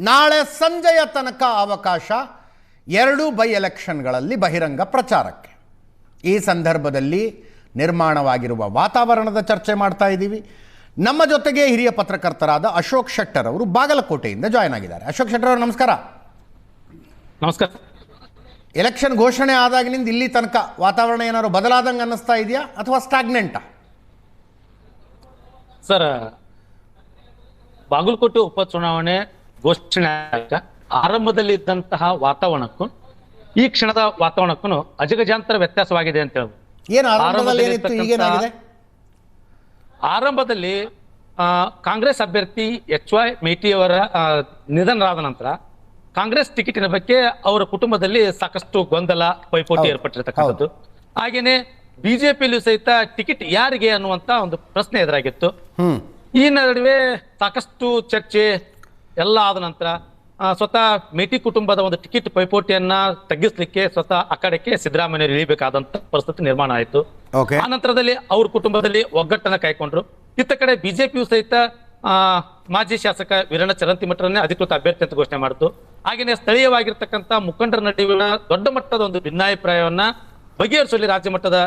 ನಾಳೆ ಸಂಜೆಯ ತನಕ ಅವಕಾಶ 2 ಬೈ ಎಲೆಕ್ಷನ್ಗಳಲ್ಲಿ ಬಹಿರಂಗ ಪ್ರಚಾರಕ್ಕೆ. ಈ ಸಂದರ್ಭದಲ್ಲಿ ನಿರ್ಮಾಣವಾಗಿರುವ ವಾತಾವರಣದ ಚರ್ಚೆ ಮಾಡ್ತಾ ಇದ್ದೀವಿ. ನಮ್ಮ ಜೊತೆಗೆ ಹಿರಿಯ ಪತ್ರಕರ್ತರಾದ ಅಶೋಕ್ ಶೆಟ್ಟರ್ ಅವರು ಬಾಗಲಕೋಟೆಯಿಂದ ಜಾಯ್ನ್ ಆಗಿದ್ದಾರೆ. ಅಶೋಕ್ ಶೆಟ್ಟರ್ ಅವರು ನಮಸ್ಕಾರ. ನಮಸ್ಕಾರ. ಎಲೆಕ್ಷನ್ ಘೋಷಣೆ ಆದಾಗಿನಿಂದ ಇಲ್ಲಿ ತನಕ ವಾತಾವರಣ ಏನಾದ್ರು ಬದಲಾದಂಗೆ ಅನ್ನಿಸ್ತಾ ಇದೆಯಾ ಅಥವಾ ಸ್ಟಾಗ್ನೆಂಟಾ? ಸರ್, ಬಾಗಲಕೋಟೆ ಉಪಚುನಾವಣೆ ಘೋಷಣೆ ಆರಂಭದಲ್ಲಿ ಇದ್ದಂತಹ ವಾತಾವರಣಕ್ಕೂ ಈ ಕ್ಷಣದ ವಾತಾವರಣಕ್ಕೂ ಅಜಗಜಾಂತರ ವ್ಯತ್ಯಾಸವಾಗಿದೆ ಅಂತ ಹೇಳ್ಬೋದು. ಏನು ಆರಂಭದಲ್ಲಿ ಏನಿತ್ತು, ಈಗೇನಾಗಿದೆ? ಆರಂಭದಲ್ಲಿ ಕಾಂಗ್ರೆಸ್ ಅಭ್ಯರ್ಥಿ HY ಮೇಟಿ ಅವರ ನಿಧನರಾದ ನಂತರ ಕಾಂಗ್ರೆಸ್ ಟಿಕೆಟಿನ ಬಗ್ಗೆ ಅವರ ಕುಟುಂಬದಲ್ಲಿ ಸಾಕಷ್ಟು ಗೊಂದಲ, ಪೈಪೋಟಿ ಏರ್ಪಟ್ಟಿರತಕ್ಕಂಥದ್ದು. ಹಾಗೇನೆ ಬಿಜೆಪಿಯಲ್ಲೂ ಸಹಿತ ಟಿಕೆಟ್ ಯಾರಿಗೆ ಅನ್ನುವಂತ ಒಂದು ಪ್ರಶ್ನೆ ಎದುರಾಗಿತ್ತು. ಈ ನಡುವೆ ಸಾಕಷ್ಟು ಚರ್ಚೆ ಎಲ್ಲ ಆದ ನಂತರ ಸ್ವತಃ ಮೇಟಿ ಕುಟುಂಬದ ಒಂದು ಟಿಕೆಟ್ ಪೈಪೋಟಿಯನ್ನ ತಗ್ಗಿಸ್ಲಿಕ್ಕೆ ಸ್ವತಃ ಅಖಾಡಕ್ಕೆ ಸಿದ್ದರಾಮಯ್ಯ ಇಳಿಬೇಕಾದಂತ ಪರಿಸ್ಥಿತಿ ನಿರ್ಮಾಣ ಆಯಿತು. ಆ ನಂತರದಲ್ಲಿ ಅವ್ರ ಕುಟುಂಬದಲ್ಲಿ ಒಗ್ಗಟ್ಟನ್ನ ಕಾಯ್ಕೊಂಡ್ರು. ಇತ್ತ ಕಡೆ ಬಿಜೆಪಿಯು ಸಹಿತ ಮಾಜಿ ಶಾಸಕ ವೀರಣ್ಣ ಚರಂತಿಮಠರನ್ನೇ ಅಧಿಕೃತ ಅಭ್ಯರ್ಥಿ ಅಂತ ಘೋಷಣೆ ಮಾಡಿತು. ಹಾಗೆಯೇ ಸ್ಥಳೀಯವಾಗಿರ್ತಕ್ಕಂಥ ಮುಖಂಡರ ನಡುವಿನ ದೊಡ್ಡ ಮಟ್ಟದ ಒಂದು ಭಿನ್ನಾಭಿಪ್ರಾಯವನ್ನ ಬಗೆಹರಿಸುವಲ್ಲಿ ರಾಜ್ಯ ಮಟ್ಟದ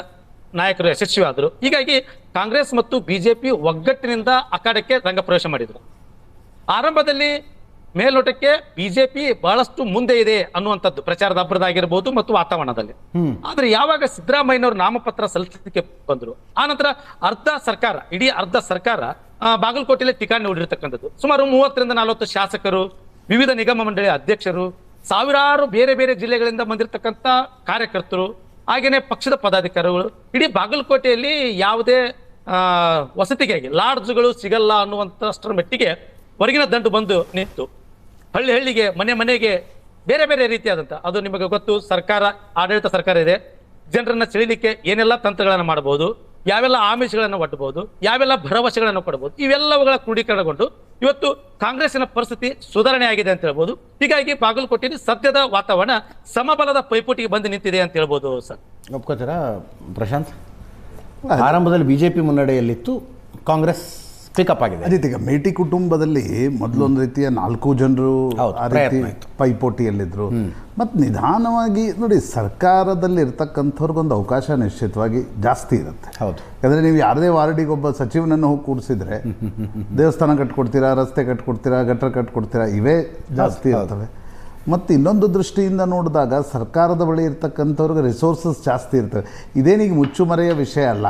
ನಾಯಕರು ಯಶಸ್ವಿಯಾದರು. ಹೀಗಾಗಿ ಕಾಂಗ್ರೆಸ್ ಮತ್ತು ಬಿಜೆಪಿ ಒಗ್ಗಟ್ಟಿನಿಂದ ಅಖಾಡಕ್ಕೆ ರಂಗ ಪ್ರವೇಶ ಮಾಡಿದ್ರು. ಆರಂಭದಲ್ಲಿ ಮೇಲ್ನೋಟಕ್ಕೆ ಬಿಜೆಪಿ ಬಹಳಷ್ಟು ಮುಂದೆ ಇದೆ ಅನ್ನುವಂಥದ್ದು ಪ್ರಚಾರದ ಅಬ್ಬರದಾಗಿರ್ಬೋದು ಮತ್ತು ವಾತಾವರಣದಲ್ಲಿ. ಆದ್ರೆ ಯಾವಾಗ ಸಿದ್ದರಾಮಯ್ಯನವರು ನಾಮಪತ್ರ ಸಲ್ಲಿಸಲಿಕ್ಕೆ ಬಂದ್ರು, ಆ ನಂತರ ಇಡೀ ಅರ್ಧ ಸರ್ಕಾರ ಬಾಗಲಕೋಟೆಯಲ್ಲಿ ಠಿಕಾಣಿ ಹೂಡಿರ್ತಕ್ಕಂಥದ್ದು. ಸುಮಾರು 30ರಿಂದ 40 ಶಾಸಕರು, ವಿವಿಧ ನಿಗಮ ಮಂಡಳಿ ಅಧ್ಯಕ್ಷರು, ಸಾವಿರಾರು ಬೇರೆ ಬೇರೆ ಜಿಲ್ಲೆಗಳಿಂದ ಬಂದಿರತಕ್ಕಂಥ ಕಾರ್ಯಕರ್ತರು, ಹಾಗೇನೆ ಪಕ್ಷದ ಪದಾಧಿಕಾರಿಗಳು ಇಡೀ ಬಾಗಲಕೋಟೆಯಲ್ಲಿ ಯಾವುದೇ ವಸತಿಗಾಗಿ ಲಾಡ್ಜ್ಗಳು ಸಿಗಲ್ಲ ಅನ್ನುವಂಥಷ್ಟರ ಮಟ್ಟಿಗೆ ಹೊರಗಿನ ದಂಡು ಬಂದು ನಿಂತು ಹಳ್ಳಿಗೆ ಮನೆಗೆ ಬೇರೆ ಬೇರೆ ರೀತಿಯಾದಂಥ, ಅದು ನಿಮಗೆ ಗೊತ್ತು, ಆಡಳಿತ ಸರ್ಕಾರ ಇದೆ, ಜನರನ್ನ ಸೆಳೀಲಿಕ್ಕೆ ಏನೆಲ್ಲ ತಂತ್ರಗಳನ್ನು ಮಾಡಬಹುದು, ಯಾವೆಲ್ಲ ಆಮಿಷಗಳನ್ನು ಒಡ್ಡಬಹುದು, ಯಾವೆಲ್ಲ ಭರವಸೆಗಳನ್ನು ಕೊಡಬಹುದು, ಇವೆಲ್ಲವುಗಳ ಕ್ರೋಢೀಕರಣಗೊಂಡು ಇವತ್ತು ಕಾಂಗ್ರೆಸ್ಸಿನ ಪರಿಸ್ಥಿತಿ ಸುಧಾರಣೆ ಆಗಿದೆ ಅಂತ ಹೇಳ್ಬೋದು. ಹೀಗಾಗಿ ಬಾಗಲಕೋಟೆಯಲ್ಲಿ ಸದ್ಯದ ವಾತಾವರಣ ಸಮಬಲದ ಪೈಪೋಟಿಗೆ ಬಂದು ನಿಂತಿದೆ ಅಂತ ಹೇಳ್ಬೋದು. ಸರ್, ಒಪ್ಕೋತೀರಾ ಪ್ರಶಾಂತ್? ಆರಂಭದಲ್ಲಿ ಬಿಜೆಪಿ ಮುನ್ನಡೆಯಲ್ಲಿತ್ತು, ಕಾಂಗ್ರೆಸ್ ಪಿಕಪ್ ಆಗಿದೆ. ಅದೇ ಈಗ ಮೇಟಿ ಕುಟುಂಬದಲ್ಲಿ ಮೊದಲೊಂದು ರೀತಿಯ 4 ಜನರು ಆ ರೀತಿ ಪೈಪೋಟಿಯಲ್ಲಿದ್ದರು. ಮತ್ತು ನಿಧಾನವಾಗಿ ನೋಡಿ, ಸರ್ಕಾರದಲ್ಲಿ ಇರ್ತಕ್ಕಂಥವ್ರಿಗೊಂದು ಅವಕಾಶ ನಿಶ್ಚಿತವಾಗಿ ಜಾಸ್ತಿ ಇರುತ್ತೆ. ಹೌದು, ಯಾಕಂದರೆ ನೀವು ಯಾರದೇ ವಾರ್ಡಿಗೆ ಒಬ್ಬ ಸಚಿವನನ್ನು ಹೋಗಿ ಕೂಡಿಸಿದ್ರೆ ದೇವಸ್ಥಾನ ಕಟ್ಕೊಡ್ತೀರಾ, ರಸ್ತೆ ಕಟ್ಕೊಡ್ತೀರಾ, ಗಟ್ಟರ ಕಟ್ಕೊಡ್ತೀರಾ, ಇವೇ ಜಾಸ್ತಿ ಇರ್ತವೆ. ಮತ್ತು ಇನ್ನೊಂದು ದೃಷ್ಟಿಯಿಂದ ನೋಡಿದಾಗ ಸರ್ಕಾರದ ಬಳಿ ಇರ್ತಕ್ಕಂಥವ್ರಿಗೆ ರಿಸೋರ್ಸಸ್ ಜಾಸ್ತಿ ಇರ್ತವೆ. ಇದೇನೀಗ ಮುಚ್ಚುಮರೆಯ ವಿಷಯ ಅಲ್ಲ.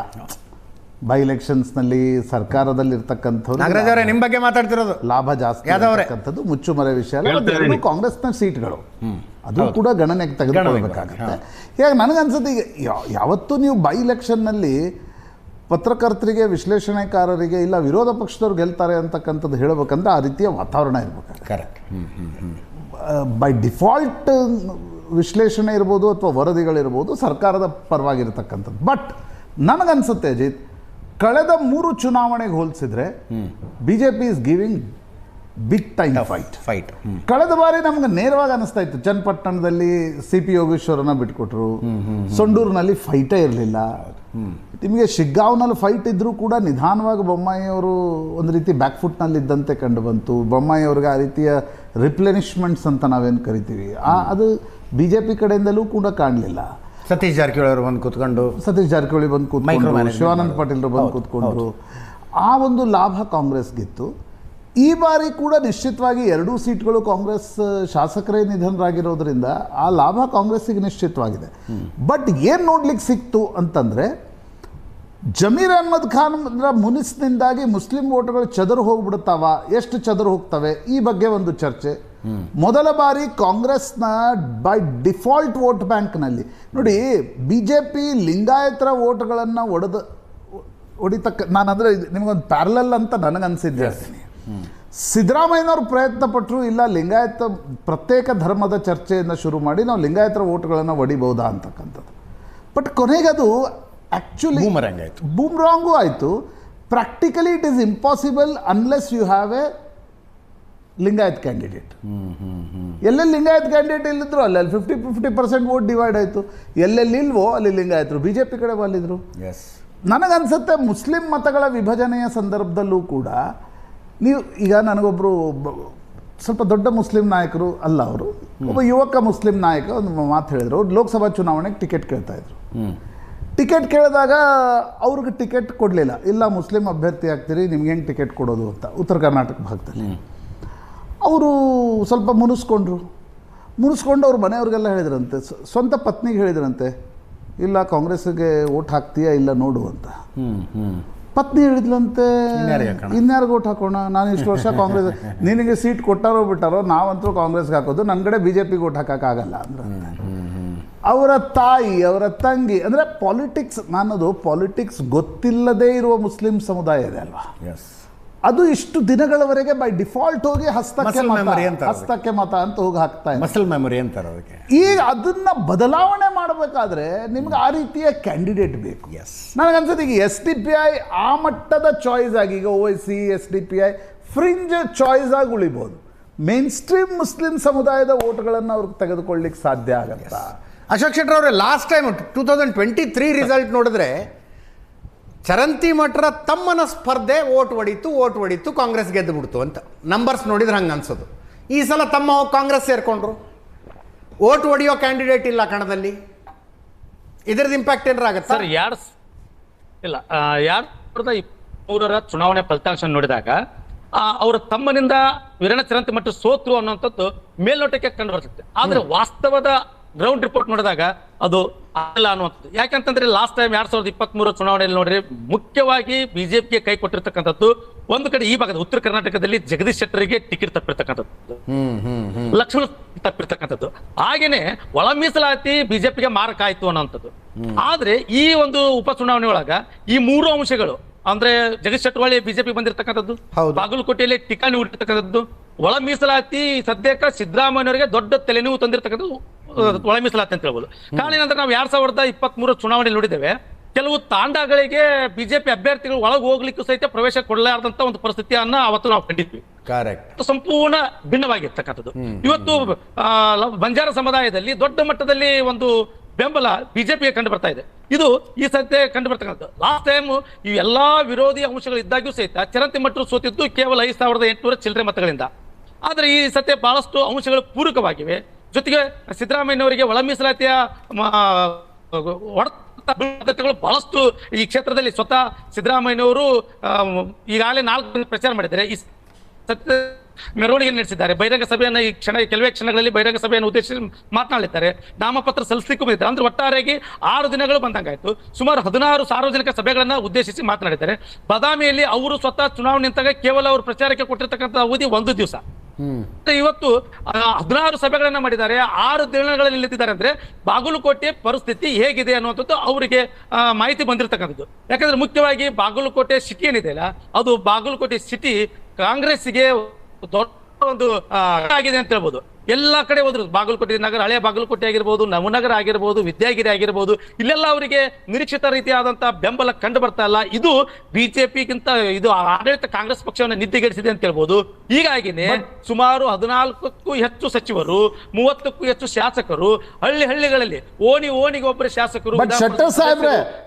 ಬೈ ಎಲೆಕ್ಷನ್ಸ್ನಲ್ಲಿ ಸರ್ಕಾರದಲ್ಲಿ ಇರ್ತಕ್ಕಂಥವ್ರು ನಿಮ್ಮ ಬಗ್ಗೆ ಮಾತಾಡ್ತಿರೋದು ಲಾಭ ಜಾಸ್ತಿ ಇರ್ತಕ್ಕಂಥದ್ದು ಮುಚ್ಚುಮರೆ ವಿಷಯ ಅಲ್ಲ. ಕಾಂಗ್ರೆಸ್ನ ಸೀಟ್ಗಳು ಅದು ಕೂಡ ಗಣನೆಗೆ ತೆಗೆದುಕೊಳ್ಬೇಕಾಗುತ್ತೆ. ಹೀಗಾಗಿ ನನಗನ್ಸುತ್ತೆ, ಈಗ ಯಾವತ್ತೂ ನೀವು ಬೈ ಎಲೆಕ್ಷನ್ನಲ್ಲಿ ಪತ್ರಕರ್ತರಿಗೆ, ವಿಶ್ಲೇಷಣೆಕಾರರಿಗೆ ಇಲ್ಲ ವಿರೋಧ ಪಕ್ಷದವ್ರು ಗೆಲ್ತಾರೆ ಅಂತಕ್ಕಂಥದ್ದು ಹೇಳಬೇಕಂದ್ರೆ ಆ ರೀತಿಯ ವಾತಾವರಣ ಇರಬೇಕಾಗುತ್ತೆ. ಕರೆಕ್ಟ್. ಬೈ ಡಿಫಾಲ್ಟ್ ವಿಶ್ಲೇಷಣೆ ಇರ್ಬೋದು ಅಥವಾ ವರದಿಗಳಿರ್ಬೋದು ಸರ್ಕಾರದ ಪರವಾಗಿರ್ತಕ್ಕಂಥದ್ದು. ಬಟ್ ನನಗನ್ಸುತ್ತೆ ಅಜಿತ್, ಕಳೆದ 3 ಚುನಾವಣೆಗೆ ಹೋಲಿಸಿದ್ರೆ BJP is giving big time fight. ಕಳೆದ ಬಾರಿ ನಮ್ಗೆ ನೇರವಾಗಿ ಅನಿಸ್ತಾ ಇತ್ತು, ಚನ್ನಪಟ್ಟಣದಲ್ಲಿ CP ಯೋಗೇಶ್ವರನ ಬಿಟ್ಕೊಟ್ರು, ಸೊಂಡೂರಿನಲ್ಲಿ ಫೈಟೇ ಇರಲಿಲ್ಲ. ನಿಮಗೆ ಶಿಗ್ಗಾಂವ್ನಲ್ಲಿ ಫೈಟ್ ಇದ್ರೂ ಕೂಡ ನಿಧಾನವಾಗಿ ಬೊಮ್ಮಾಯಿಯವರು ಒಂದು ರೀತಿ ಬ್ಯಾಕ್ಫುಟ್ನಲ್ಲಿ ಇದ್ದಂತೆ ಕಂಡು ಬಂತು. ಬೊಮ್ಮಾಯಿಯವ್ರಿಗೆ ಆ ರೀತಿಯ ರಿಪ್ಲೆನಿಶ್ಮೆಂಟ್ಸ್ ಅಂತ ನಾವೇನು ಕರಿತೀವಿ, ಅದು BJP ಕಡೆಯಿಂದಲೂ ಕೂಡ ಕಾಣಲಿಲ್ಲ. ಸತೀಶ್ ಜಾರಕಿಹೊಳಿ ಬಂದು ಕೂತ್ಕೊಂಡು ಶಿವಾನಂದ ಪಾಟೀಲ್ರು ಬಂದು ಕೂತ್ಕೊಂಡ್ರು. ಆ ಒಂದು ಲಾಭ ಕಾಂಗ್ರೆಸ್ಗಿತ್ತು. ಈ ಬಾರಿ ಕೂಡ ನಿಶ್ಚಿತವಾಗಿ 2 ಸೀಟ್ಗಳು ಕಾಂಗ್ರೆಸ್ ಶಾಸಕರೇ ನಿಧನರಾಗಿರೋದ್ರಿಂದ ಆ ಲಾಭ ಕಾಂಗ್ರೆಸ್ಸಿಗೆ ನಿಶ್ಚಿತವಾಗಿದೆ. ಬಟ್ ಏನು ನೋಡ್ಲಿಕ್ಕೆ ಸಿಕ್ತು ಅಂತಂದರೆ, ಜಮೀರ್ ಅಹ್ಮದ್ ಖಾನ್ ಮುನಿಸ್ನಿಂದಾಗಿ ಮುಸ್ಲಿಂ ವೋಟ್ಗಳು ಚದುರು ಹೋಗ್ಬಿಡುತ್ತಾವ, ಎಷ್ಟು ಚದುರು ಹೋಗ್ತವೆ, ಈ ಬಗ್ಗೆ ಒಂದು ಚರ್ಚೆ. ಮೊದಲ ಬಾರಿ ಕಾಂಗ್ರೆಸ್ನ ಬೈ ಡಿಫಾಲ್ಟ್ ವೋಟ್ ಬ್ಯಾಂಕ್ನಲ್ಲಿ ನೋಡಿ, BJP ಲಿಂಗಾಯತರ ವೋಟ್ಗಳನ್ನು ನಾನಂದರೆ ನಿಮಗೊಂದು ಪ್ಯಾರಲಲ್ ಅಂತ ನನಗನ್ಸಿದ್ದೆ. ಸಿದ್ದರಾಮಯ್ಯನವ್ರು ಪ್ರಯತ್ನ ಪಟ್ಟರು, ಇಲ್ಲ ಲಿಂಗಾಯತ ಪ್ರತ್ಯೇಕ ಧರ್ಮದ ಚರ್ಚೆಯನ್ನು ಶುರು ಮಾಡಿ ನಾವು ಲಿಂಗಾಯತರ ವೋಟ್ಗಳನ್ನು ಒಡಿಬಹುದಾ ಅಂತಕ್ಕಂಥದ್ದು. ಬಟ್ ಕೊನೆಗದು ಆ್ಯಕ್ಚುಲಿ ಬೂಮ್ರಾಂಗೂ ಆಯಿತು. Practically it is impossible unless you have a Lingayat candidate. ಎಲ್ಲೆಲ್ಲಿ ಲಿಂಗಾಯತ್ ಕ್ಯಾಂಡಿಡೇಟ್ ಇಲ್ಲಿದ್ರು ಅಲ್ಲಿ 50% ವೋಟ್ ಡಿವೈಡ್ ಆಯಿತು. ಎಲ್ಲೆಲ್ಲಿ ಇಲ್ವೋ ಅಲ್ಲಿ ಲಿಂಗಾಯತರು BJP ಕಡೆ ಬಂದಿದ್ರು. ನನಗನ್ಸುತ್ತೆ ಮುಸ್ಲಿಂ ಮತಗಳ ವಿಭಜನೆಯ ಸಂದರ್ಭದಲ್ಲೂ ಕೂಡ ನೀವು ಈಗ ನನಗೊಬ್ಬರು ಸ್ವಲ್ಪ ದೊಡ್ಡ ಮುಸ್ಲಿಂ ನಾಯಕರು ಅಲ್ಲ ಅವರು, ಒಬ್ಬ ಯುವಕ ಮುಸ್ಲಿಂ ನಾಯಕ ಒಂದು ಮಾತು ಹೇಳಿದರು. ಅವ್ರು ಲೋಕಸಭಾ ಚುನಾವಣೆಗೆ ಟಿಕೆಟ್ ಕೇಳ್ತಾ ಇದ್ರು. ಟಿಕೆಟ್ ಕೇಳಿದಾಗ ಅವ್ರಿಗೆ ಟಿಕೆಟ್ ಕೊಡಲಿಲ್ಲ. ಇಲ್ಲ, ಮುಸ್ಲಿಂ ಅಭ್ಯರ್ಥಿ ಆಗ್ತೀರಿ, ನಿಮ್ಗೆ ಹೆಂಗೆ ಟಿಕೆಟ್ ಕೊಡೋದು ಅಂತ ಉತ್ತರ ಕರ್ನಾಟಕ ಭಾಗದಲ್ಲಿ. ಅವರು ಸ್ವಲ್ಪ ಮುನಿಸ್ಕೊಂಡು ಅವ್ರ ಮನೆಯವ್ರಿಗೆಲ್ಲ ಹೇಳಿದ್ರಂತೆ, ಸ್ವಂತ ಪತ್ನಿಗೆ ಹೇಳಿದ್ರಂತೆ, ಇಲ್ಲ ಕಾಂಗ್ರೆಸ್ಗೆ ಓಟ್ ಹಾಕ್ತೀಯಾ ಇಲ್ಲ ನೋಡು ಅಂತ. ಪತ್ನಿ ಹೇಳಿದ್ಲಂತೆ, ಇನ್ಯಾರಿಗೆ ಓಟ್ ಹಾಕೋಣ, ನಾನು ಇಷ್ಟು ವರ್ಷ ಕಾಂಗ್ರೆಸ್, ನಿನಗೆ ಸೀಟ್ ಕೊಟ್ಟಾರೋ ಬಿಟ್ಟಾರೋ, ನಾವಂತೂ ಕಾಂಗ್ರೆಸ್ಗೆ ಹಾಕೋದು, ನನ್ನ ಕಡೆ BJPಗೆ ಓಟ್ ಹಾಕೋಕ್ಕಾಗಲ್ಲ ಅಂದ್ರೆ. ಅವರ ತಾಯಿ, ಅವರ ತಂಗಿ, ಅಂದರೆ ಪಾಲಿಟಿಕ್ಸ್ ಗೊತ್ತಿಲ್ಲದೇ ಇರುವ ಮುಸ್ಲಿಂ ಸಮುದಾಯ ಇದೆ ಅಲ್ವಾ, ಅದು ಇಷ್ಟು ದಿನಗಳವರೆಗೆ ಬೈ ಡಿಫಾಲ್ಟ್ ಹೋಗಿ ಹಸ್ತಕ್ಕೆ ಮತ ಅಂತ ಹೋಗಿ ಹಾಕ್ತಾ ಇದೆ. ಮಸಲ್ ಮೆಮೊರಿ ಅಂತಾರೆ ಅದಕ್ಕೆ. ಈಗ ಅದನ್ನ ಬದಲಾವಣೆ ಮಾಡಬೇಕಾದ್ರೆ ನಿಮ್ಗೆ ಆ ರೀತಿಯ ಕ್ಯಾಂಡಿಡೇಟ್ ಬೇಕು. ನನಗನ್ಸುತ್ತೆ ಈಗ SDPI ಆ ಮಟ್ಟದ ಚಾಯ್ಸ್ ಆಗಿ, ಈಗ OIC SDPI ಫ್ರಿಂಜ್ ಚಾಯ್ಸ್ ಆಗಿ ಉಳಿಬೋದು. ಮೇನ್ ಸ್ಟ್ರೀಮ್ ಮುಸ್ಲಿಂ ಸಮುದಾಯದ ಓಟ್ಗಳನ್ನು ಅವ್ರಿಗೆ ತೆಗೆದುಕೊಳ್ಳಿಕ್ಕೆ ಸಾಧ್ಯ ಆಗತ್ತಾ? ಅಶೋಕ್ ಶೆಟ್ಟರ್ ಅವರೇ, ಲಾಸ್ಟ್ ಟೈಮ್ 2023 ರಿಸಲ್ಟ್ ನೋಡಿದ್ರೆ ಚರಂತಿ ಮಠರ ತಮ್ಮನ ಸ್ಪರ್ಧೆ ಓಟ್ ಹೊಡಿತು ಕಾಂಗ್ರೆಸ್ ಗೆದ್ದು ಬಿಡ್ತು ಅಂತ ನಂಬರ್ಸ್ ನೋಡಿದ್ರೆ ಹಂಗೆ ಅನ್ಸೋದು. ಈ ಸಲ ತಮ್ಮ ಕಾಂಗ್ರೆಸ್ ಸೇರ್ಕೊಂಡ್ರು, ಓಟ್ ಹೊಡಿಯೋ ಕ್ಯಾಂಡಿಡೇಟ್ ಇಲ್ಲ ಕಣದಲ್ಲಿ. ಇದರದ್ದು ಇಂಪ್ಯಾಕ್ಟ್ ಏನಾರ ಆಗುತ್ತೆ ಸರ್? 2023 ಚುನಾವಣೆ ಫಲಿತಾಂಶ ನೋಡಿದಾಗ ಅವರ ತಮ್ಮನಿಂದ ವೀರಣ್ಣ ಚರಂತಿ ಮಠ ಸೋತ್ರು ಅನ್ನುವಂಥದ್ದು ಮೇಲ್ನೋಟಕ್ಕೆ ಕಂಡು ಬರ್ತದೆ. ಆದ್ರೆ ವಾಸ್ತವದ ಗ್ರೌಂಡ್ ರಿಪೋರ್ಟ್ ನೋಡಿದಾಗ ಅದು ಅಲ್ಲ ಅನ್ನುವಂಥದ್ದು. ಯಾಕಂತಂದ್ರೆ ಲಾಸ್ಟ್ ಟೈಮ್ 2023 ಚುನಾವಣೆಯಲ್ಲಿ ನೋಡ್ರಿ, ಮುಖ್ಯವಾಗಿ ಬಿಜೆಪಿಗೆ ಕೈ ಕೊಟ್ಟಿರ್ತಕ್ಕಂಥದ್ದು ಒಂದು ಕಡೆ ಈ ಭಾಗದ ಉತ್ತರ ಕರ್ನಾಟಕದಲ್ಲಿ ಜಗದೀಶ್ ಶೆಟ್ಟರಿಗೆ ಟಿಕೆಟ್ ತಪ್ಪಿರ್ತಕ್ಕಂಥದ್ದು, ಲಕ್ಷ್ಮಣ ತಪ್ಪಿರ್ತಕ್ಕಂಥದ್ದು. ಹಾಗೇನೆ ಒಳ ಮೀಸಲಾತಿ ಬಿಜೆಪಿಗೆ ಮಾರಕ ಆಯ್ತು ಅನ್ನೋಂಥದ್ದು. ಆದ್ರೆ ಈ ಒಂದು ಉಪಚುನಾವಣೆ ಒಳಗ ಈ ಮೂರು ಅಂಶಗಳು ಅಂದ್ರೆ ಜಗದೀಶ್ ಶೆಟ್ಟರ್ ಬಿಜೆಪಿ ಬಂದಿರತಕ್ಕಂಥದ್ದು, ಬಾಗಲಕೋಟೆಯಲ್ಲಿ ಟಿಕಾಣಿ ಹುಟ್ಟಿರ್ತಕ್ಕಂಥದ್ದು, ಒಳ ಮೀಸಲಾತಿ ಸದ್ಯಕ್ಕೆ ಸಿದ್ದರಾಮಯ್ಯವರಿಗೆ ದೊಡ್ಡ ತಲೆನೋವು ತಂದಿರತಕ್ಕಂಥದ್ದು ಒಳ ಮೀಸಲಾತಿ ಅಂತ ಹೇಳ್ಬೋದು. ಕಾರಣ ಏನಂದ್ರೆ ನಾವು 2023 ಚುನಾವಣೆ ನೋಡಿದ್ದೇವೆ, ಕೆಲವು ತಾಂಡಗಳಿಗೆ ಬಿಜೆಪಿ ಅಭ್ಯರ್ಥಿಗಳು ಒಳಗೆ ಹೋಗ್ಲಿಕ್ಕೂ ಸಹಿತ ಪ್ರವೇಶ ಕೊಡಲಾರದಂತ ಒಂದು ಪರಿಸ್ಥಿತಿಯನ್ನ ಅವತ್ತು ನಾವು ಕಂಡಿದ್ವಿ. ಸಂಪೂರ್ಣ ಭಿನ್ನವಾಗಿರ್ತಕ್ಕಂಥದ್ದು. ಇವತ್ತು ಬಂಜಾರ ಸಮುದಾಯದಲ್ಲಿ ದೊಡ್ಡ ಮಟ್ಟದಲ್ಲಿ ಒಂದು ಬೆಂಬಲ ಬಿಜೆಪಿಗೆ ಕಂಡು ಬರ್ತಾ ಇದೆ. ಇದು ಈ ಸದ್ಯ ಕಂಡು ಬರ್ತಕ್ಕಂಥದ್ದು. ಲಾಸ್ಟ್ ಟೈಮ್ ಈ ಎಲ್ಲಾ ವಿರೋಧಿ ಅಂಶಗಳು ಇದ್ದಾಗ್ಯೂ ಸಹಿತ ಚರಂತಿ ಮಠರು ಸೋತಿದ್ದು ಕೇವಲ 5,800 ಚಿಲ್ಲರೆ ಮತಗಳಿಂದ. ಆದ್ರೆ ಈ ಸದ್ಯ ಬಹಳಷ್ಟು ಅಂಶಗಳು ಪೂರಕವಾಗಿವೆ. ಜೊತೆಗೆ ಸಿದ್ದರಾಮಯ್ಯವರಿಗೆ ಒಳ ಮೀಸಲಾತಿಯ ಪದ್ಧತಿಗಳು ಬಹಳಷ್ಟು ಈ ಕ್ಷೇತ್ರದಲ್ಲಿ ಸ್ವತಃ ಸಿದ್ದರಾಮಯ್ಯನವರು ಈಗಾಗಲೇ 4 ಪ್ರಚಾರ ಮಾಡಿದ್ದಾರೆ. ಈ ಸತ್ಯ ಮೆರವಣಿಗೆ ನಡೆಸಿದ್ದಾರೆ, ಬಹಿರಂಗ ಸಭೆಯನ್ನ ಈ ಕೆಲವೇ ಕ್ಷಣಗಳಲ್ಲಿ ಬಹಿರಂಗ ಸಭೆಯನ್ನು ಉದ್ದೇಶಿಸಿ ಮಾತನಾಡಿದ್ದಾರೆ, ನಾಮಪತ್ರ ಸಲ್ಲಿಸಲಿಕ್ಕೂ ಬಂದಿದ್ದಾರೆ. ಅಂದ್ರೆ ಒಟ್ಟಾರೆಯಾಗಿ 6 ದಿನಗಳು ಬಂದಂಗಾಯ್ತು. ಸುಮಾರು 16 ಸಾರ್ವಜನಿಕ ಸಭೆಗಳನ್ನ ಉದ್ದೇಶಿಸಿ ಮಾತನಾಡಿದ್ದಾರೆ. ಬಾದಾಮಿಯಲ್ಲಿ ಅವರು ಸ್ವತಃ ಚುನಾವಣೆ ನಿಂತಾಗ ಕೇವಲ ಅವರು ಪ್ರಚಾರಕ್ಕೆ ಕೊಟ್ಟಿರ್ತಕ್ಕಂಥ ಅವಧಿ 1 ದಿವಸ. ಇವತ್ತು 16 ಸಭೆಗಳನ್ನ ಮಾಡಿದ್ದಾರೆ, 6 ದಿನಗಳಲ್ಲಿ ನಿಂತಿದ್ದಾರೆ. ಅಂದ್ರೆ ಬಾಗಲಕೋಟೆ ಪರಿಸ್ಥಿತಿ ಹೇಗಿದೆ ಅನ್ನುವಂಥದ್ದು ಅವರಿಗೆ ಮಾಹಿತಿ ಬಂದಿರತಕ್ಕಂಥದ್ದು. ಯಾಕಂದ್ರೆ ಮುಖ್ಯವಾಗಿ ಬಾಗಲಕೋಟೆ ಸಿಟಿ ಏನಿದೆಯಲ್ಲ, ಅದು ಬಾಗಲಕೋಟೆ ಸಿಟಿ ಕಾಂಗ್ರೆಸ್ಗೆ ದೊಡ್ಡ ಒಂದು ಆಗಿದೆ ಅಂತ ಹೇಳ್ಬೋದು. ಎಲ್ಲಾ ಕಡೆ ಹೋದ್ರು, ಬಾಗಲಕೋಟೆ ನಗರ, ಹಳೆಯ ಬಾಗಲಕೋಟೆ ಆಗಿರ್ಬೋದು, ನವನಗರ ಆಗಿರ್ಬೋದು, ವಿದ್ಯಾಗಿರಿ ಆಗಿರ್ಬೋದು, ಇಲ್ಲೆಲ್ಲ ಅವರಿಗೆ ನಿರೀಕ್ಷಿತ ರೀತಿಯಾದಂತಹ ಬೆಂಬಲ ಕಂಡು ಬರ್ತಾ ಇಲ್ಲ. ಇದು ಬಿಜೆಪಿಗಿಂತ ಇದು ಆಡಳಿತ ಕಾಂಗ್ರೆಸ್ ಪಕ್ಷವನ್ನು ನಿದ್ದೆಗೆಡಿಸಿದೆ ಅಂತ ಹೇಳ್ಬೋದು. ಹೀಗಾಗಿನೇ ಸುಮಾರು 14ಕ್ಕೂ ಹೆಚ್ಚು ಸಚಿವರು, 30ಕ್ಕೂ ಹೆಚ್ಚು ಶಾಸಕರು ಹಳ್ಳಿಗಳಲ್ಲಿ ಓಣಿಗೆ ಒಬ್ಬರು ಶಾಸಕರು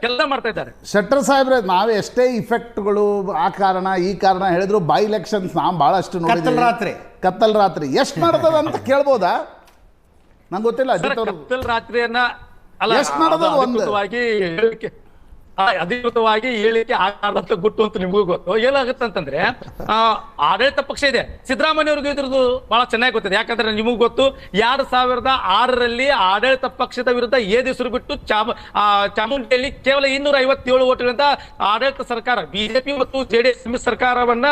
ಕೆಲಸ ಮಾಡ್ತಾ ಇದ್ದಾರೆ. ಶೆಟ್ಟರ್ ಸಾಹೇಬ್ರೆ, ನಾವೇ ಎಷ್ಟೇ ಇಫೆಕ್ಟ್ಗಳು ಆ ಕಾರಣ ಈ ಕಾರಣ ಹೇಳಿದ್ರು, ಬೈ ಎಲೆಕ್ಷನ್ಸ್ ನಾವು ಬಹಳಷ್ಟು ನೋಡಿದ್ವಿ. ಕತ್ತಲ್ ರಾತ್ರಿ ಎಷ್ಟು ಮಾಡ್ತದ ಅಂತ ಕೇಳ್ಬೋದಾ? ನಂಗೆ ಗೊತ್ತಿಲ್ಲ. ಕತ್ತಲ್ ರಾತ್ರಿಯನ್ನ ಅಧಿಕೃತವಾಗಿ ಹೇಳಿಕೆ ಆಗದಂತ ಗುಟ್ಟು ಅಂತ ನಿಮಗೂ ಗೊತ್ತು. ಏನಾಗುತ್ತೆ ಅಂತಂದ್ರೆ ಆಡಳಿತ ಪಕ್ಷ ಇದೆ, ಸಿದ್ದರಾಮಯ್ಯವ್ರಿಗೂ ಇದ್ರದ್ದು ಬಹಳ ಚೆನ್ನಾಗಿ ಗೊತ್ತಿದೆ. ಯಾಕಂದ್ರೆ ನಿಮಗೂ ಗೊತ್ತು, 2006ರಲ್ಲಿ ಆಡಳಿತ ಪಕ್ಷದ ವಿರುದ್ಧ ಏದಿಸರು ಬಿಟ್ಟು ಚಾಮುಂಡಿಯಲ್ಲಿ ಕೇವಲ 257 ಓಟ್ಗಳಿಂದ ಆಡಳಿತ ಸರ್ಕಾರ ಬಿಜೆಪಿ ಮತ್ತು JDS ಸರ್ಕಾರವನ್ನ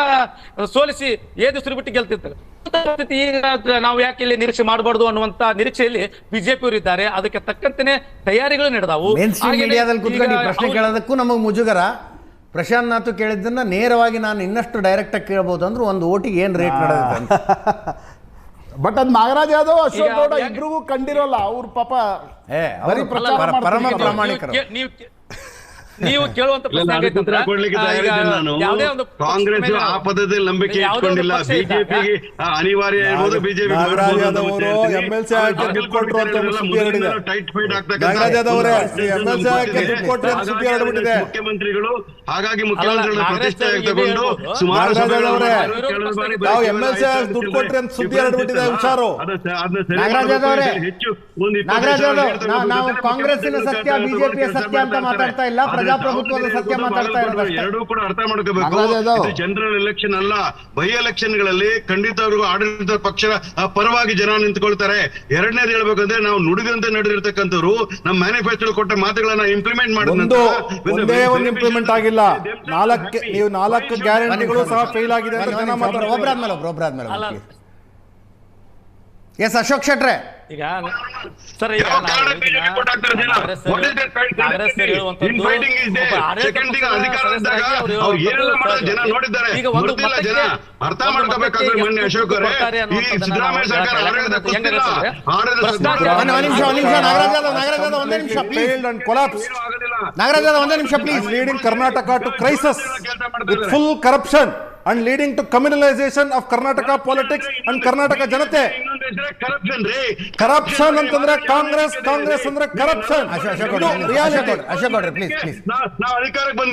ಸೋಲಿಸಿ ಏದಿಸರು ಬಿಟ್ಟು ಗೆಲ್ತಿರ್ತಾರೆ. ಈಗ ನಾವು ಯಾಕೆ ಇಲ್ಲಿ ನಿರೀಕ್ಷೆ ಮಾಡಬಾರ್ದು ಅನ್ನುವಂತ ನಿರೀಕ್ಷೆಯಲ್ಲಿ ಬಿಜೆಪಿ ಅವರು ಇದ್ದಾರೆ. ಅದಕ್ಕೆ ತಕ್ಕಂತೆ ತಯಾರಿಗಳು ನಡೆದವು. ಪ್ರಶ್ನೆ ಕೇಳೋದಕ್ಕೂ ನಮಗೆ ಮುಜುಗರ. ಪ್ರಶಾಂತ್ ನಾಥ್ ಕೇಳಿದ್ದನ್ನ ನೇರವಾಗಿ ನಾನು ಇನ್ನಷ್ಟು ಡೈರೆಕ್ಟ್ ಆಗಿ ಕೇಳಬಹುದು ಅಂದ್ರೆ ಒಂದು ಓಟಿಗೆ ಏನ್ ರೇಟ್ ನಡೆಯುತ್ತೆ ಅಂತ. ಬಟ್ ಅದ್ ನಾಗರಾಜ್ ಯಾದವ್, ಅಶೋಕ್ ಗೌಡ ಇಬ್ರಿಗೂ ಕಂಡಿರೋಲ್ಲ. ಅವ್ರ ಪಾಪ ಪರಮ ಪ್ರಾಮಾಣಿಕರು. ನೀವು ಕೇಳುವಂತ ಪ್ರಶ್ನೆ ಇಲ್ಲ, ಅದಕ್ಕೆ ಉತ್ತರ ಕೊಡ್ಲಿಕ್ಕೆ ತಯಾರಿದ್ದೇನೆ ನಾನು. ಕಾಂಗ್ರೆಸ್ ಆ ಪದದಲ್ಲಿ ನಂಬಿಕೆ ಇಟ್ಕೊಂಡಿಲ್ಲ. ಬಿಜೆಪಿಗೆ ಅನಿವಾರ್ಯ ಇರ್ಬೋದು, ಬಿಜೆಪಿ ನಾಗರಾಜ್ ಯಾದವ್ ಅವರು MLC ಆಯ್ಕೆ ದುಡ್ಡು ಕೊಟ್ರು ಅಂತ ಸುದ್ದಿ ಹರಡಿದೆ. ನಾಗರಾಜ್ ಯಾದವ್ ಅವರೇ, MLC ಆಯ್ಕೆ ದುಡ್ಡು ಕೊಟ್ರು ಅಂತ ಸುದ್ದಿ ಹರಡಿಬಿಟ್ಟಿದೆ. ಮುಖ್ಯಮಂತ್ರಿಗಳು ಹಾಗಾಗಿ ಮುಖ್ಯಮಂತ್ರಿಗಳ ಪ್ರತಿಷ್ಠೆ ತಗೊಂಡು ನಾಗರಾಜ್ ಯಾದವ್ ಅವರೇ, ನಾವು MLC ಆಯ್ಕೆ ದುಡ್ಡು ಕೊಟ್ರಿ ಅಂತ ಸುದ್ದಿ ಹರಡಿಬಿಟ್ಟಿದೆ. ಹುಷಾರು. ನಾಗರಾಜ್ ಯಾದವ್ ಅವರೇ, ನಾಗರಾಜ್ ಯಾದವ್, ನಾವು ಕಾಂಗ್ರೆಸ್ಸಿನ ಸತ್ಯ ಬಿಜೆಪಿಯ ಸತ್ಯ ಅಂತ ಮಾತಾಡ್ತಾ ಇಲ್ಲ, ಪ್ರಜಾಪ್ರಭುತ್ವದ ಸತ್ಯ ಮಾತಾಡ್ತಾ ಇರೋದು. ಎರಡೂ ಕೂಡ ಅರ್ಥ ಮಾಡ್ಕೋಬೇಕು. ಇದು ಜನರಲ್ ಎಲೆಕ್ಷನ್ ಅಲ್ಲ. ಬೈ ಎಲೆಕ್ಷನ್ ಗಳಲ್ಲಿ ಖಂಡಿತವರೆಗೂ ಆಡಳಿತ ಪಕ್ಷದ ಪರವಾಗಿ ಜನ ನಿಂತ್ಕೊಳ್ತಾರೆ. ಎರಡನೇದು ಹೇಳ್ಬೇಕಂದ್ರೆ ನಾವು ನುಡಿದಂತೆ ನಡೆದಿರ್ತಕ್ಕಂಥವ್ರು ನಮ್ಮ ಮ್ಯಾನಿಫೆಸ್ಟೋ ಕೊಟ್ಟ ಮಾತುಗಳನ್ನ ಇಂಪ್ಲಿಮೆಂಟ್ ಒಂದೇ ಒಂದು ಇಂಪ್ಲಿಮೆಂಟ್ ಆಗಿಲ್ಲ. ನೀವು 4 ಗ್ಯಾರಂಟಿಗಳು ಸಹ ಫೇಲ್ ಆಗಿದೆ ಅಂತ ಜನ ಮಾತಾಡ್ತಾರೆ. ಒಬ್ರಾದ್ಮೇಲೆ ಎಸ್ ಅಶೋಕ್ ಶೆಟ್ರೆ, ಈಗ ಸರ್, ಈಗ ಈಗ ಒಂದು ಅರ್ಥ ಮಾಡ್ಕೋಬೇಕಾದ್ರೆ ಮೊನ್ನೆ ಅಶೋಕ್ ಅವರೇ, ಈ ಸಿದ್ದರಾಮಯ್ಯ ಸರ್ಕಾರ ಆಡಳಿತ ಗೊತ್ತಿಲ್ಲ. ಒಂದೇ ನಿಮಿಷ please. Leading Karnataka to crisis with full corruption and leading to communalization of Karnataka politics and Karnataka ಜನತೆ. ಕರಪ್ಷನ್ ಅಂತಂದ್ರೆ ಕಾಂಗ್ರೆಸ್ ಅಂದ್ರೆ ಕರಪ್ಷನ್. ಅಶೋಕ್ ಅವ್ರೆ ಪ್ಲೀಸ್ ಪ್ಲೀಸ್.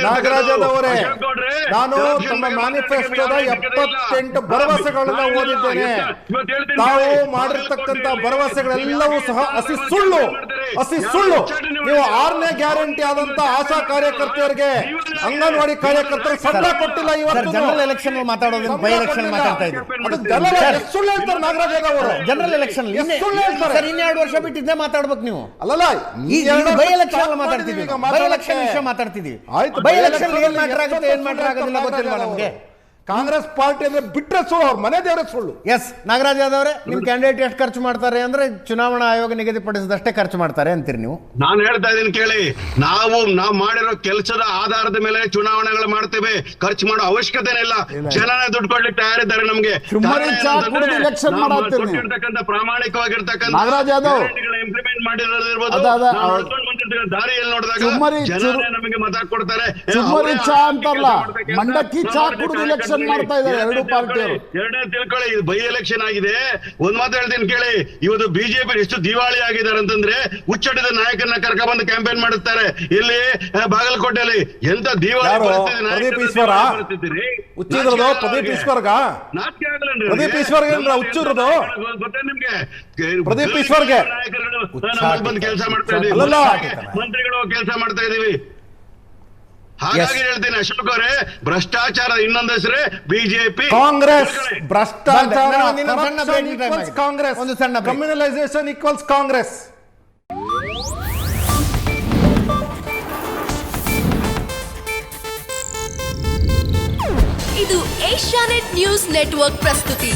ನಾಗರಾಜ್ ಯಾದವ್ ಅವರೇ, ನಾನು ತಮ್ಮ ಮ್ಯಾನಿಫೆಸ್ಟೋದ 78 ಭರವಸೆಗಳನ್ನ ಓದಿದ್ದೇನೆ. ತಾವು ಮಾಡಿರ್ತಕ್ಕಂಥ ಭರವಸೆಗಳೆಲ್ಲವೂ ಸಹ ಹಸಿ ಸುಳ್ಳು. ನೀವು 6ನೇ ಗ್ಯಾರಂಟಿ ಆದಂತ ಆಶಾ ಕಾರ್ಯಕರ್ತೆಯರಿಗೆ, ಅಂಗನವಾಡಿ ಕಾರ್ಯಕರ್ತರಿಗೆ ಸಂಬಳ ಕೊಟ್ಟಿಲ್ಲ. ಇವತ್ತು ಜನರಲ್ ಎಲೆಕ್ಷನ್ ಮಾತಾಡೋದು, ಬೈ ಎಲೆಕ್ಷನ್ ಮಾತಾಡ್ತಾ ಇದ್ದೀವಿ. ಸುಳ್ಳು ಹೇಳ್ತಾರೆ ನಾಗರಾಜ್ ಯಾದವ್ ಅವರು. ಜನರಲ್ ಎಲೆಕ್ಷನ್ ಇನ್ನೆರಡು ವರ್ಷ ಬಿಟ್ಟು ಇದೇ ಮಾತಾಡ್ಬೇಕು ನೀವು. ಅಲ್ಲಲ್ಲ, ಬೈ ಎಲೆಕ್ಷನ್ ಮಾತಾಡ್ತಿದ್ವಿ, ಬೈ ಎಲೆಕ್ಷನ್ ವಿಷಯ ಮಾತಾಡ್ತಿದ್ವಿ. ಬೈ ಎಲೆಕ್ಷನ್ ಏನ್ ಮ್ಯಾಟರ್ ಆಗುತ್ತೆ, ಏನ್ ಮ್ಯಾಟರ್ ಆಗೋದಿಲ್ಲ ಗೊತ್ತಿಲ್ವಾ ನಮ್ಗೆ? ಕಾಂಗ್ರೆಸ್ ಪಾರ್ಟಿ ಅಂದ್ರೆ ಬಿಟ್ರೆ ಸುಳ್ಳು, ಅವ್ರ ಮನೆ ದೇವರೇ ಸುಳ್ಳು. ಎಸ್ ನಾಗರಾಜ್ ಯಾದವ್ ಅವರೇ, ನಿಮ್ ಕ್ಯಾಂಡಿಡೇಟ್ ಎಷ್ಟು ಖರ್ಚು ಮಾಡ್ತಾರೆ ಅಂದ್ರೆ ಚುನಾವಣಾ ಆಯೋಗ ನಿಗದಿಪಡಿಸಿದಷ್ಟೇ ಖರ್ಚು ಮಾಡ್ತಾರೆ ಅಂತೀರಿ ನೀವು? ನಾನು ಹೇಳ್ತಾ ಇದ್ದೀನಿ ಕೇಳಿ. ನಾವು ಮಾಡಿರೋ ಕೆಲಸದ ಆಧಾರದ ಮೇಲೆ ಚುನಾವಣೆಗಳು ಮಾಡ್ತೇವೆ. ಖರ್ಚು ಮಾಡೋ ಅವಶ್ಯಕತೆನೇ ಇಲ್ಲ. ಜನನೇ ದುಡ್ಡು ಕೊಡ್ಲಿಕ್ಕೆ ತಯಾರಿದ್ದಾರೆ ನಮ್ಗೆ. ಪ್ರಾಮಾಣಿಕವಾಗಿರ್ತಕ್ಕಂಥ ನಾಗರಾಜ್ ಯಾದವ್ ಇಂಪ್ಲಿಮೆಂಟ್ ಮಾಡಿರೋದಿರ್ಬೋದು, ದಾರಿಯಲ್ಲಿ ನೋಡಿದಾಗ ಜನನೇ ನಮಗೆ ಮತ ಕೊಡ್ತಾರೆ. ಚುಮ್ಮರಿ ಚಾ ಅಂತಾರಲ್ಲ, ಮಂಡಕ್ಕಿ ಚಾ ಕುಡಿದು ಎಲೆಕ್ಷನ್ ಮಾಡ್ತಾ ಇದ್ದಾರೆ ಎರಡು ಪಾರ್ಟಿಯವರು. ಎರಡನೇ ತಿಳ್ಕೊಳ್ಳಿ, ಇದು ಬೈ ಎಲೆಕ್ಷನ್ ಆಗಿದೆ. ಒಂದ್ ಮಾತು ಹೇಳ್ತೀನಿ ಕೇಳಿ. ಇವತ್ತು ಬಿಜೆಪಿ ಎಷ್ಟು ದಿವಾಳಿ ಆಗಿದ್ದಾರೆ ಅಂತಂದ್ರೆ, ಹುಚ್ಚಡಿದ ನಾಯಕರನ್ನ ಕರ್ಕೊಂಡ್ಬಂದು ಕ್ಯಾಂಪೇನ್ ಮಾಡುತ್ತಾರೆ. ಇಲ್ಲಿ ಬಾಗಲಕೋಟೆಯಲ್ಲಿ ಎಂತ ದಿವಾಳಿ ಪ್ರದೀಪ್ ಈಶ್ವರ ಹುಚ್ಚಿದ್ರದು. ಪ್ರದೀಪ್ ಈಶ್ವರ್ಗ ಪ್ರದೀಪ್ ಈಶ್ವರ್ಗೆ ಹುಚ್ಚಿರೋದು ಗೊತ್ತೇ ನಿಮ್ಗೆ? ಪ್ರದೀಪ್ ಈಶ್ವರ್ಗೆ ಬಂದು ಕೆಲಸ ಮಾಡ್ತಾ ಇದೀವಿ, ಮಂತ್ರಿಗಳು ಕೆಲಸ ಮಾಡ್ತಾ ಇದೀವಿ. ಹಾಗಾಗಿ ಹೇಳ್ತೀನಿ ಅಶೋಕ್ ಅವರೇ, ಭ್ರಷ್ಟಾಚಾರ ಇನ್ನೊಂದು ಹೆಸರೇ ಬಿಜೆಪಿ, ಕಾಂಗ್ರೆಸ್. ಭ್ರಷ್ಟಾಚಾರ ಕಾಂಗ್ರೆಸ್, ಒಂದು ಸಣ್ಣ ಕಮ್ಯುನಲೈಸೇಷನ್ ಈಕ್ವಲ್ಸ್ ಕಾಂಗ್ರೆಸ್. ಇದು ಏಷ್ಯಾನೆಟ್ ನ್ಯೂಸ್ ನೆಟ್ವರ್ಕ್ ಪ್ರಸ್ತುತಿ.